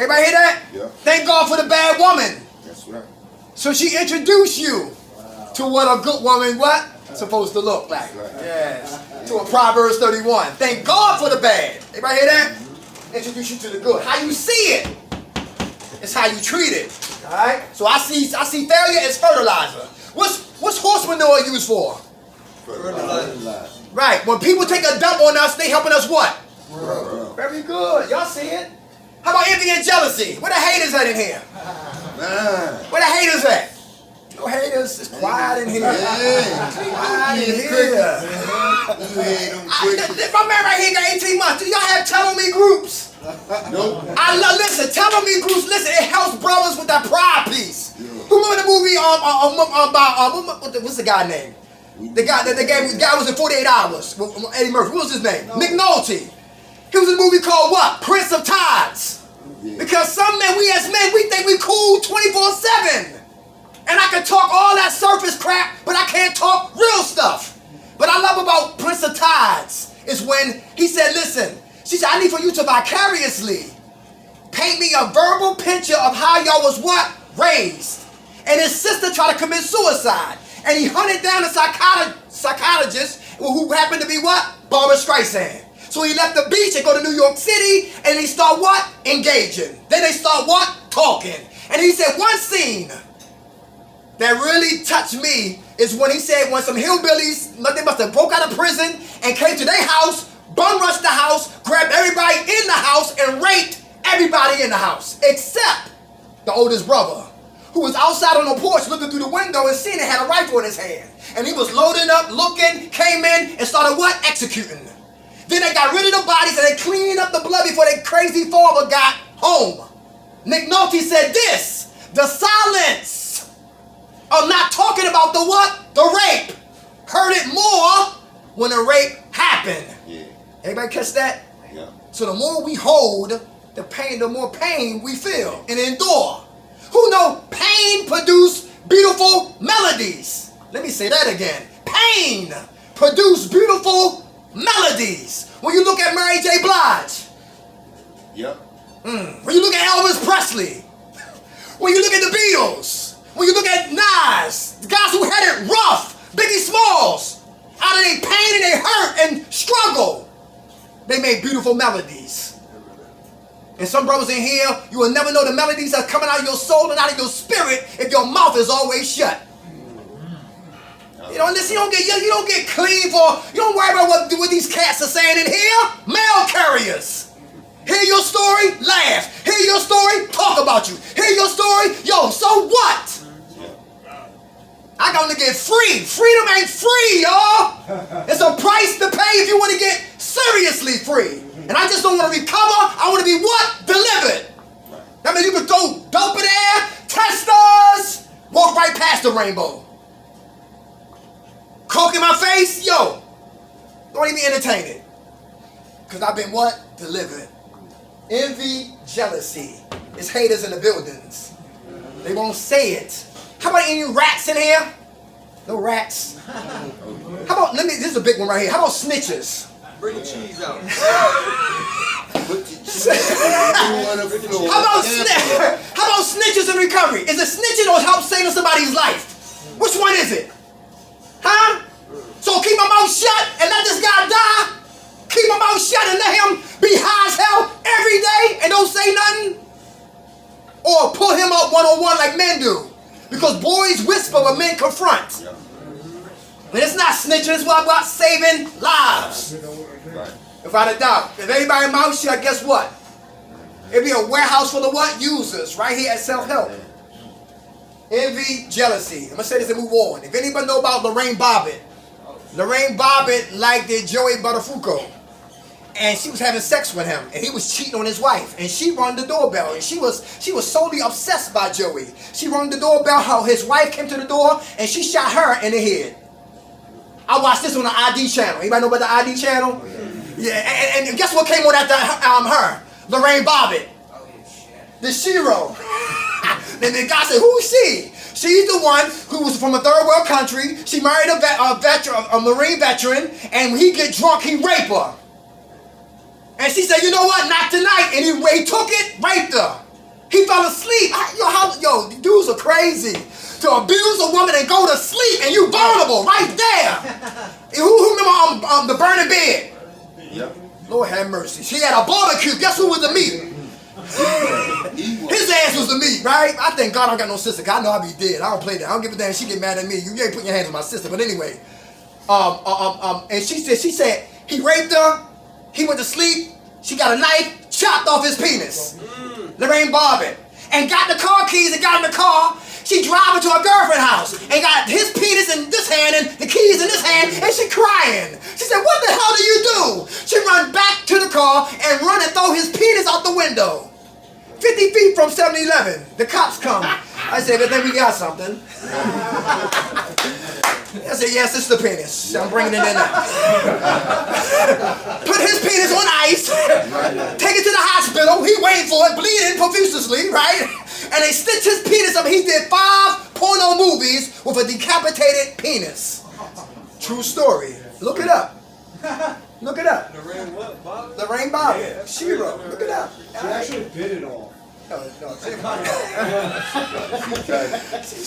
Everybody hear that? Yeah. Thank God for the bad woman. That's right. So she introduced you to what a good woman supposed to look like. Right. Yes. To a Proverbs 31. Thank God for the bad. Everybody hear that? Introduce you to the good. How you see it is how you treat it. All right. So I see failure as fertilizer. What's horse manure used for? Fertilizer. Right. When people take a dump on us, they helping us what? Right. Very good. Y'all see it? How about envy and jealousy? Where the haters at in here? Where the haters at? No haters. It's quiet in here. Quiet in here. My man right here got 18 months. Do y'all have Tell Me groups? Nope. Listen, Tell Me groups. Listen, it helps brothers with that pride piece. Yeah. Who remember the movie what's the guy name? The guy was in 48 Hours. Eddie Murphy. What was his name? Nick Nolte. He was in a movie called what? Prince of Tides. Yeah. Because some men, we as men, we think we cool 24/7. And I can talk all that surface crap, but I can't talk real stuff. But I love about Prince of Tides is when he said, listen, she said, I need for you to vicariously paint me a verbal picture of how y'all was raised. And his sister tried to commit suicide. And he hunted down a psychologist who happened to be Barbara Streisand. So he left the beach and go to New York City and he start engaging. Then they start talking. And he said one scene that really touched me is when he said when some hillbillies, they must have broke out of prison and came to their house, bum rushed the house, grabbed everybody in the house and raped everybody in the house except the oldest brother, who was outside on the porch looking through the window and seen it had a rifle in his hand. And he was loading up, looking, came in and started executing. Then they got rid of the bodies and they cleaned up the blood before their crazy father got home. Nick Nolte said this, the silence of not talking about the rape hurt it more when the rape happened. Yeah. Everybody catch that? Yeah. So the more we hold the pain, the more pain we feel and endure. Who know pain produce beautiful melodies? Let me say that again. Pain produce beautiful melodies. When you look at Mary J. Blige. Yep. When you look at Elvis Presley. When you look at the Beatles. When you look at Nas. The guys who had it rough. Biggie Smalls. Out of their pain and their hurt and struggle, they made beautiful melodies. And some brothers in here, you will never know the melodies that are coming out of your soul and out of your spirit if your mouth is always shut. You know, listen, you don't get clean for, you don't worry about what these cats are saying in here. Mail carriers. Hear your story, laugh. Hear your story, talk about you. Hear your story, yo, so what? I got to get free. Freedom ain't free, y'all. It's a price to pay if you want to get seriously free. And I just don't want to recover. I want to be delivered. That means you can throw dope in the air, testers, walk right past the rainbow. Coke in my face, yo. Don't even entertain it. Because I've been delivered. Envy, jealousy. It's haters in the buildings. They won't say it. How about any rats in here? No rats. How about, this is a big one right here. How about snitches? Bring the cheese out. How about snitches in recovery? Is it snitching or help saving somebody's life? Which one is it? Huh? So keep my mouth shut and let this guy die? Keep my mouth shut and let him be high as hell every day and don't say nothing? Or pull him up one-on-one like men do? Because boys whisper but men confront. And it's not snitching, it's about saving lives. Without a doubt. If everybody mouth shut, guess what? It'll be a warehouse full of users right here at Self-Help. Envy, jealousy. I'm going to say this and move on. If anybody know about Lorraine Bobbitt liked Joey Buttafuoco. And she was having sex with him, and he was cheating on his wife, and she rung the doorbell, and she was solely obsessed by Joey. She rung the doorbell, how his wife came to the door, and she shot her in the head. I watched this on the ID channel. Anybody know about the ID channel? Yeah, and guess what came on after her? Lorraine Bobbitt. The Shiro. Then the guy said, who's she? She's the one who was from a third world country. She married a Marine veteran, and when he get drunk, he rape her. And she said, you know what, not tonight. And he took it, raped her. He fell asleep. Yo, dudes are crazy. To abuse a woman and go to sleep and you vulnerable right there. Who remember the burning bed? Yep. Lord have mercy. She had a barbecue. Guess who was the meat? His ass was the meat, right? I thank God I don't got no sister. Cause I know I'll be dead. I don't play that. I don't give a damn. She get mad at me. You ain't putting your hands on my sister. But anyway, and she said he raped her. He went to sleep. She got a knife, chopped off his penis. Lorraine Bobbitt. And got the car keys and got in the car. She driving to her girlfriend's house and got his penis in this hand and the keys in this hand and she crying. She said, what the hell do you do? She run back to the car and run and throw his penis out the window. 50 feet from 7-Eleven. The cops come. I said, but then we got something. I said, yes, it's the penis. I'm bringing it in now. Put his penis on ice. Take it to the hospital. He waiting for it, bleeding profusely, right? And they stitched his penis up. He did 5 porno movies with a decapitated penis. True story. Look it up. Look it up. Lorraine what? Bob? Lorraine Bobbitt. She wrote. Look it up. She actually bit it off. No, she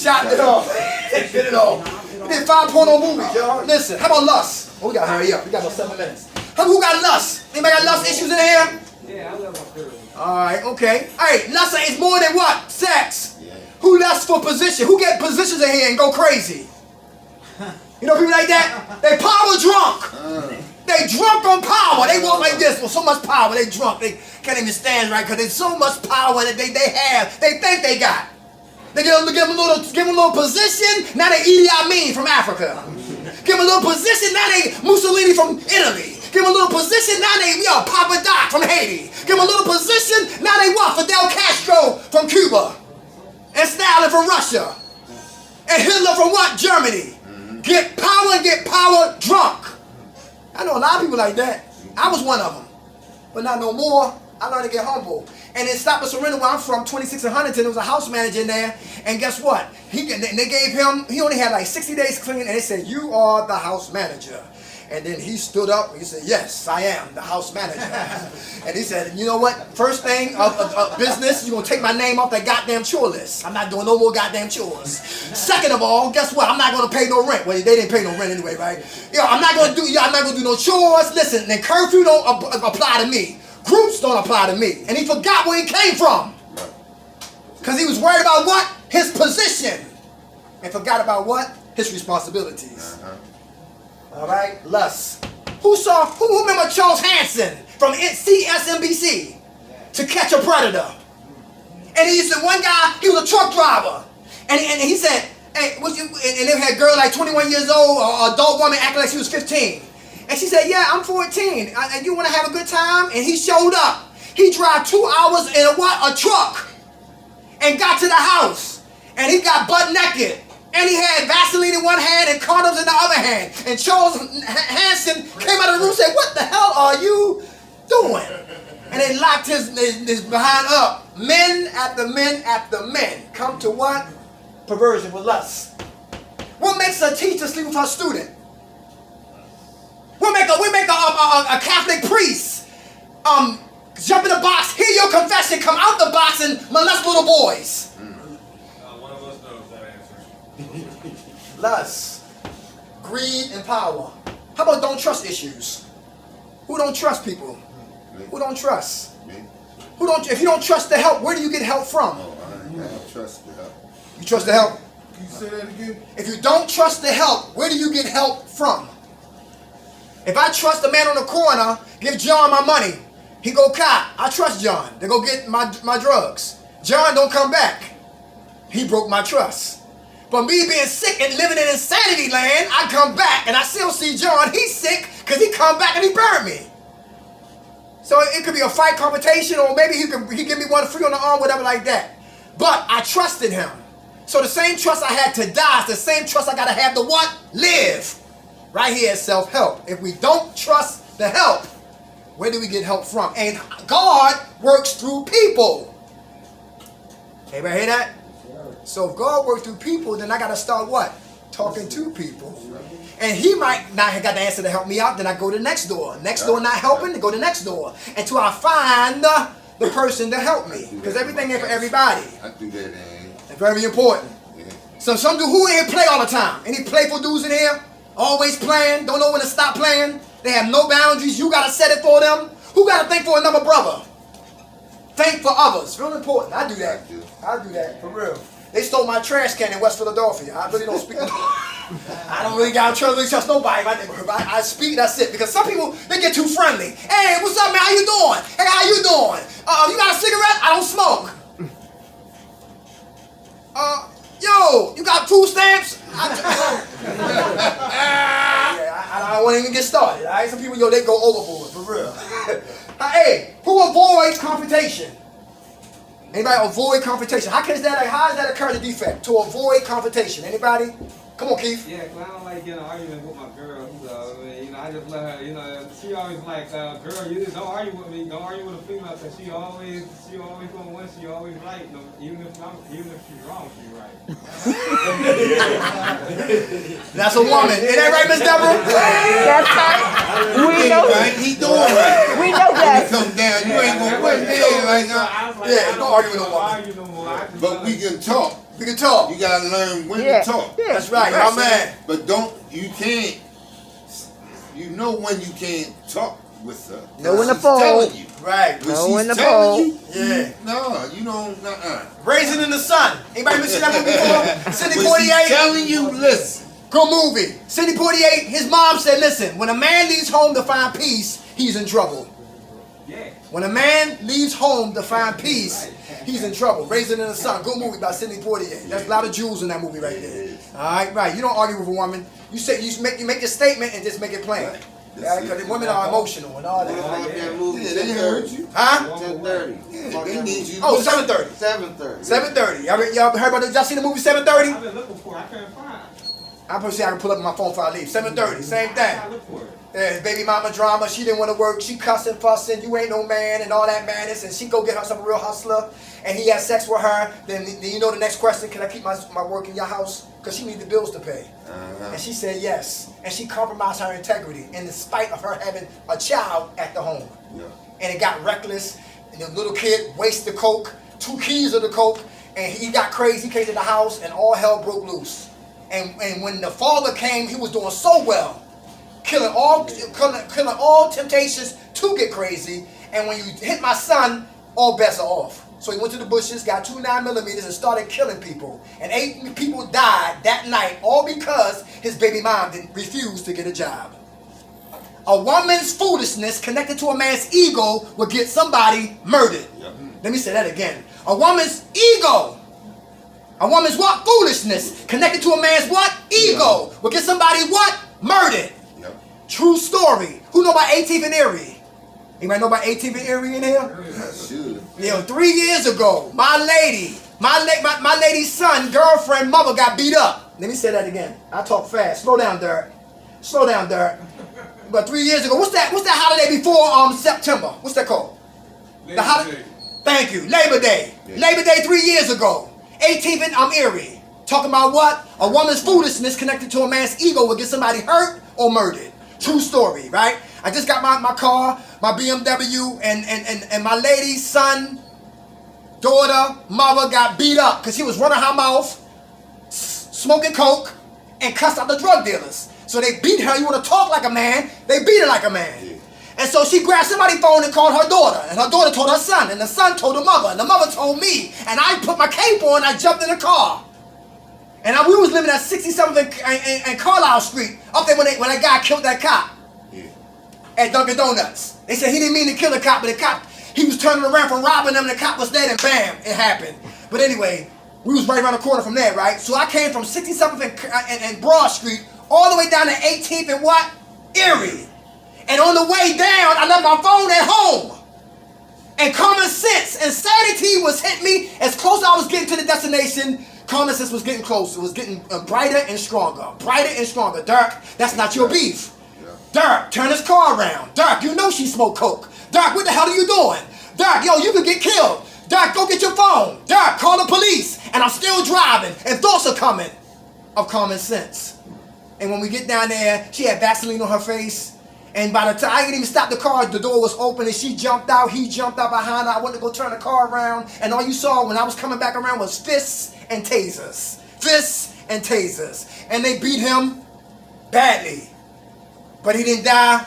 shot it off. Bit it off. We did 5 porno movies, y'all. Listen, how about lust? Oh, we gotta hurry up. We got about 7 minutes. Who got lust? Anybody got lust issues in here? Yeah, I love my girl. Alright, okay. Alright, lust is more than what? Sex. Yeah. Who lusts for position? Who get positions in here and go crazy? You know people like that? They power drunk. They drunk on power. They walk like this with so much power. They drunk. They can't even stand right because there's so much power that they have. They think they got. They give them a little position. Now they Idi Amin from Africa. Give them a little position. Now they Mussolini from Italy. Give them a little position. Now they Papa Doc from Haiti. Give them a little position. Now they what? Fidel Castro from Cuba. And Stalin from Russia. And Hitler from what? Germany. Get power and get power drunk. I know a lot of people like that. I was one of them. But not no more. I learned to get humble. And in Stop and Surrender, where I'm from, 26 in Huntington, there was a house manager in there. And guess what? They gave him, he only had like 60 days clean. And they said, you are the house manager. And then he stood up and he said, yes, I am the house manager. And he said, you know what? First thing of business, you're going to take my name off that goddamn chore list. I'm not doing no more goddamn chores. Second of all, guess what? I'm not going to pay no rent. Well, they didn't pay no rent anyway, right? I'm not going to do no chores. Listen, and curfew don't apply to me. Groups don't apply to me. And he forgot where he came from. Because he was worried about what? His position. And forgot about what? His responsibilities. All right, lust. Who remember Charles Hanson from CSNBC? To Catch a Predator. And he said one guy, he was a truck driver, and he said, hey, and they had a girl like 21 years old, or adult woman acting like she was 15, and she said, yeah, I'm 14, and you want to have a good time? And he showed up. He drove 2 hours in a truck, and got to the house, and he got butt naked. And he had Vaseline in one hand and condoms in the other hand. And Charles Hanson came out of the room and said, what the hell are you doing? And they locked his behind up. Men after men after men come to what? Perversion with lust. What makes a teacher sleep with her student? What make a Catholic priest jump in the box, hear your confession, come out the box and molest little boys? Lust, greed, and power. How about don't trust issues? Who don't trust people? Me. Who don't trust? Me. If you don't trust the help, where do you get help from? Oh, I don't trust the help. You trust the help? Can you say that again? If you don't trust the help, where do you get help from? If I trust the man on the corner, give John my money, he go cop. I trust John to go get my drugs. John don't come back. He broke my trust. But me being sick and living in insanity land, I come back and I still see John. He's sick because he come back and he burned me. So it could be a fight, confrontation, or maybe he give me one free on the arm, whatever like that. But I trusted him. So the same trust I had to die is the same trust I got to have to what? Live. Right here is self-help. If we don't trust the help, where do we get help from? And God works through people. Everybody hear that? So if God works through people, then I got to start what? Talking to people. And he might not have got the answer to help me out, then I go to the next door. Next door not helping, then go to the next door. Until I find the person to help me. Because everything ain't for everybody. I do that, It's very important. yeah. So some dude who in here play all the time. Any playful dudes in here? Always playing, don't know when to stop playing. They have no boundaries. You gotta set it for them. Who gotta think for another brother? Think for others. Real important. I do that. I do that, for real. They stole my trash can in West Philadelphia. I really don't speak. I don't really got to really trust nobody in my neighborhood. I speak, that's it. Because some people, they get too friendly. Hey, what's up, man? How you doing? Hey, how you doing? You got a cigarette? I don't smoke. Yo, you got food stamps? I don't want to even get started. All right? Some people, yo, they go overboard, for real. Hey, who avoids confrontation? Anybody avoid confrontation? How is that a character defect? To avoid confrontation. Anybody? Come on, Keith. Yeah, cause I don't like getting an argument with my girl. So, I just let her, she always like, girl, you just don't argue with me. Don't argue with a female, cause she always gonna win. She always right. No, even if she's wrong, she's right. That's a woman. Ain't that right, Miss Deborah? That's right. We know. Right? He doing right. We know that. When he come down, you ain't gonna win there like that. Yeah, don't argue with no woman. But we can talk. We can talk. You gotta learn when Yeah. to talk. Yeah. That's right, my man. But you know when you can't talk with her. Know when to She's fold. telling you. Right. When Know when she's to telling fold. you, Yeah. no, you don't, Raisin in the Sun. Anybody ever seen that movie before? Sidney When she's Poitier. telling you, listen. Good movie. Sidney Poitier, his mom said, listen, when a man leaves home to find peace, he's in trouble. Yeah. When a man leaves home to find peace, he's in trouble. Raisin in the Sun. Good movie by Sidney Poitier. There's a lot of jewels in that movie right there. Alright, right. You don't argue with a woman. You make your statement and just make it plain. Because women are emotional and all that. Yeah, they heard you. Huh? 10:30. Yeah, they need you. Oh, 7:30. 7:30. 7:30. Y'all heard about this? Y'all seen the movie 7:30? I've been looking for it. I couldn't find it. I'm pretty sure I can pull up my phone before I leave. 7:30, same thing. I look for it. Yeah, baby mama drama. She didn't want to work. She cussing, fussing. You ain't no man and all that madness. And she go get herself a real hustler. And he has sex with her. Then you know the next question: can I keep my work in your house? Because she needs the bills to pay. And she said yes. And she compromised her integrity in spite of her having a child at the home. Yeah. And it got reckless. And the little kid wasted the coke, 2 keys of the coke, and he got crazy. He came to the house, and all hell broke loose. And when the father came, he was doing so well, killing all temptations to get crazy. And when you hit my son, all bets are off. So he went to the bushes, got 2 9mm, and started killing people. And 8 people died that night, all because his baby mom refused to get a job. A woman's foolishness connected to a man's ego will get somebody murdered. Yep. Let me say that again. A woman's ego. A woman's what? Foolishness connected to a man's what? Ego will get somebody what? Murdered. Yep. True story. Who know about 18th and Erie? Anybody know about 18th and Erie in here? I should. Yeah, 3 years ago, my lady's son, girlfriend, mother got beat up. Let me say that again. I talk fast. Slow down, Derek. Slow down, Derek. But 3 years ago, what's that holiday before September? What's that called? The holiday. Thank you. Labor Day. Yeah. Labor Day 3 years ago. 18th and Erie. Talking about what? A woman's foolishness connected to a man's ego will get somebody hurt or murdered. True story, right? I just got my car, my BMW, and my lady's son, daughter, mother got beat up because she was running her mouth, smoking coke, and cussed out the drug dealers. So they beat her. You want to talk like a man, they beat her like a man. Yeah. And so she grabbed somebody's phone and called her daughter. And her daughter told her son. And the son told the mother. And the mother told me. And I put my cape on and I jumped in the car. And we was living at 67th and Carlisle Street. Up there when that guy killed that cop. Yeah. At Dunkin' Donuts. They said he didn't mean to kill the cop. But the cop, he was turning around from robbing them. And the cop was dead and bam, it happened. But anyway, we was right around the corner from there, right? So I came from 67th and Broad Street all the way down to 18th and what? Erie. And on the way down, I left my phone at home. And common sense and sanity was hitting me. As close as I was getting to the destination, common sense was getting closer. It was getting brighter and stronger. Brighter and stronger. Dirk, that's not your beef. Yeah. Dirk, turn his car around. Dirk, you know she smoked coke. Dirk, what the hell are you doing? Dirk, yo, you could get killed. Dirk, go get your phone. Dirk, call the police. And I'm still driving. And thoughts are coming of common sense. And when we get down there, she had Vaseline on her face. And by the time I didn't even stop the car, the door was open and she jumped out. He jumped out behind her. I went to go turn the car around. And all you saw when I was coming back around was fists and tasers. Fists and tasers. And they beat him badly. But he didn't die.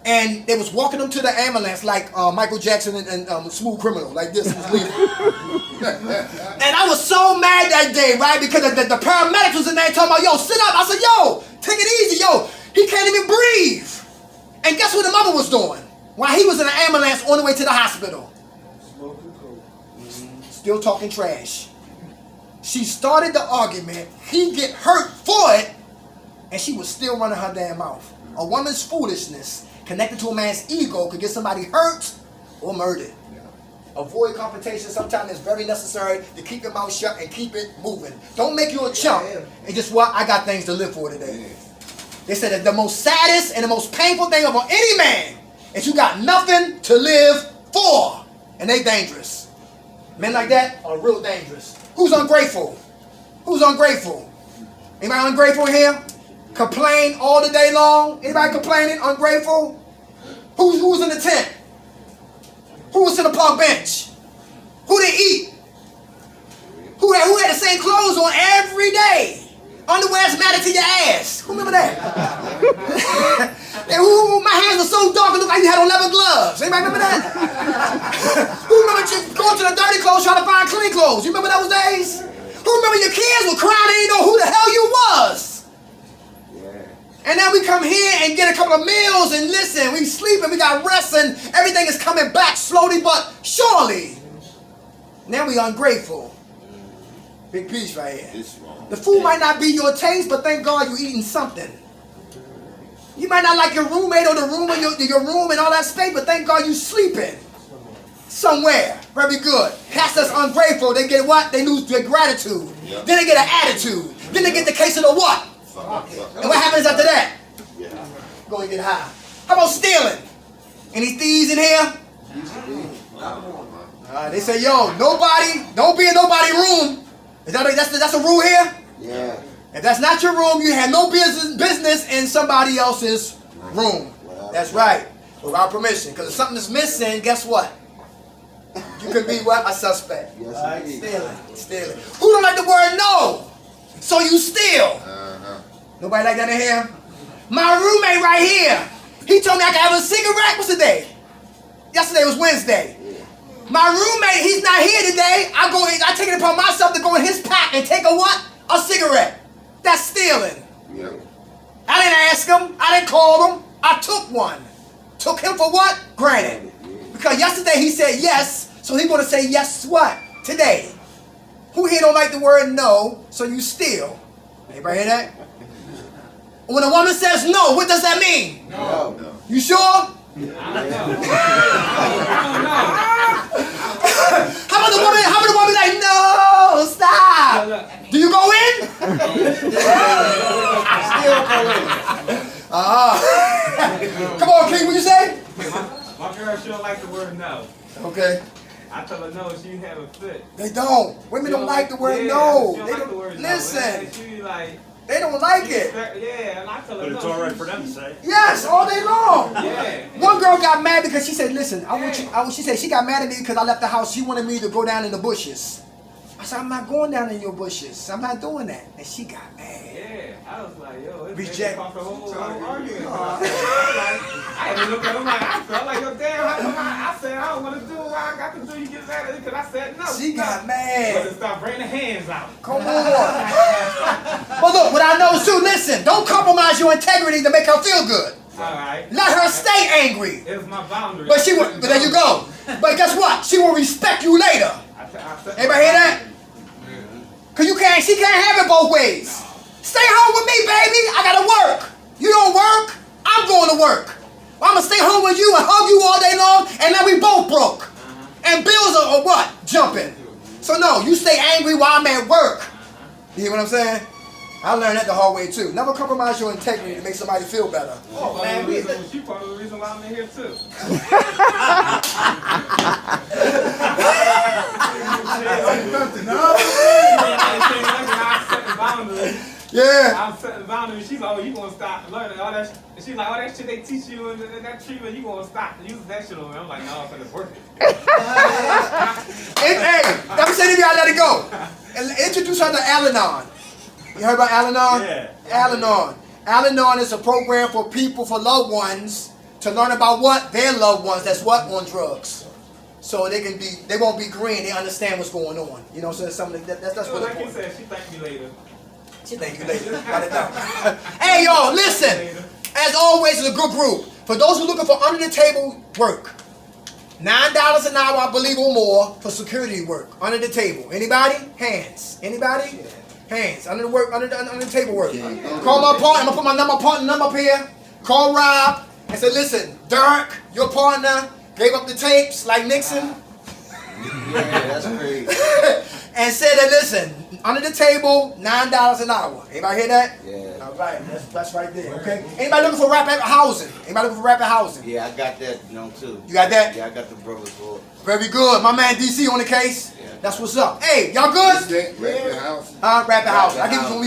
And they was walking him to the ambulance like Michael Jackson and Smooth Criminal, like this. And I was so mad that day, right? Because the paramedics was in there talking about, yo, sit up. I said, yo, take it easy, yo. He can't even breathe. And guess what the mother was doing? While he was in the ambulance on the way to the hospital. Smoking coke. Still talking trash. She started the argument. He get hurt for it. And she was still running her damn mouth. A woman's foolishness connected to a man's ego could get somebody hurt or murdered. Avoid confrontation. Sometimes it's very necessary to keep your mouth shut and keep it moving. Don't make you a chump. And just what? I got things to live for today. They said that the most saddest and the most painful thing about any man is you got nothing to live for. And they dangerous. Men like that are real dangerous. Who's ungrateful? Who's ungrateful? Anybody ungrateful here? Complain all the day long? Anybody complaining? Ungrateful? Who was in the tent? Who was in the park bench? Who didn't eat? Who had the same clothes on every day? Underwear's matted to your ass. Who remember that? And my hands are so dark it looked like you had on leather gloves. Anybody remember that? Who remember going to the dirty clothes trying to find clean clothes? You remember those days? Who remember your kids were crying and didn't know who the hell you was? And now we come here and get a couple of meals and listen, we sleep and we got rest and everything is coming back slowly but surely. Now we ungrateful. Big piece right here. The food might not be your taste, but thank God you're eating something. You might not like your roommate or the room or your room and all that space, but thank God you're sleeping somewhere. Very good. Cats that's ungrateful, they get what? They lose their gratitude. Then they get an attitude. Then they get the case of the what? And what happens after that? Go and get high. How about stealing? Any thieves in here? They say, yo, nobody, don't be in nobody's room. That's a rule here? Yeah. If that's not your room, you have no business in somebody else's room. That's right. Without permission. Because if something is missing, guess what? You could be what? A suspect. Stealing. Who don't like the word no? So you steal. Nobody like that in here? My roommate right here. He told me I could have a cigarette. What's the day? Yesterday was Wednesday. My roommate, he's not here today. I take it upon myself to go in his pack and take a what? A cigarette. That's stealing. I didn't ask him. I didn't call him. I took one. Took him for what? Granted. Because yesterday he said yes, so he's going to say yes what? Today. Who here don't like the word no, so you steal? Anybody hear that? When a woman says no, what does that mean? No. You sure? I don't know. How about the woman like, no, stop? Do you go in? Still go in. Come on, King, what you say? My girl, she don't like the word no. Okay. I tell her no, she have a fit. They don't. Women don't like the word no. They don't. Listen. She like. They don't like it. Yeah, and I tell her But it's no. all right for them to say. Yes, all day long. Yeah. One girl got mad because she said, listen, I want you. She said she got mad at me because I left the house. She wanted me to go down in the bushes. I said, I'm not going down in your bushes. I'm not doing that. And she got mad. Yeah, I was like, yo, it's Reject. off the whole argument. I had to look at him like, I felt like, yo, damn, I said, I don't want to do what I got to do. You get mad at it because I said no. She got But mad. stop bringing the hands out. Come on. But look, what I know is too, listen, don't compromise your integrity to make her feel good. All right. Let her stay angry. It was my boundary. But there you go. But guess what? She will respect you later. Everybody hear that? Cause she can't have it both ways. Stay home with me, baby. I gotta work. You don't work, I'm going to work. I'm gonna stay home with you and hug you all day long, and then we both broke. And bills are what? Jumping. So no, you stay angry while I'm at work. You hear what I'm saying? I learned that the hard way too. Never compromise your integrity to make somebody feel better. Oh man, she part of the reason why I'm in here too. Yeah. I'm setting boundaries. She's like, oh, you gonna stop learning all that. And she's like, all that shit they teach you and that treatment, you gonna stop using that shit on me. I'm like, no, I'm finna work it. Hey, let me say to you, I let it go. And introduce her to Al-Anon. You heard about Al-Anon? Yeah. Al-Anon. Al-Anon is a program for people, for loved ones, to learn about what their loved ones that's what on drugs. So they won't be green. They understand what's going on. You know, so it's something that's So what like you it's said, she thanked me later. She thank you later. Write it down. Hey y'all, listen. As always, it's a good group. For those who are looking for under the table work, $9 an hour, I believe, or more for security work under the table. Anybody? Hands. Anybody? Hands. Under the table work. Call my partner. I'm gonna put my partner number up here. Call Rob and say, listen, Dirk, your partner gave up the tapes like Nixon. Yeah, that's crazy. And said that, listen, under the table, $9 an hour. Anybody hear that? Yeah. All right, that's right there. Okay. Anybody looking for rapid housing? Anybody looking for rapid housing? Yeah, I got that, too. You got that? Yeah, I got the brothers for it. Very good. My man DC on the case. Yeah. That's what's up. Hey, y'all good? Rapid house. Rapid housing. I give you some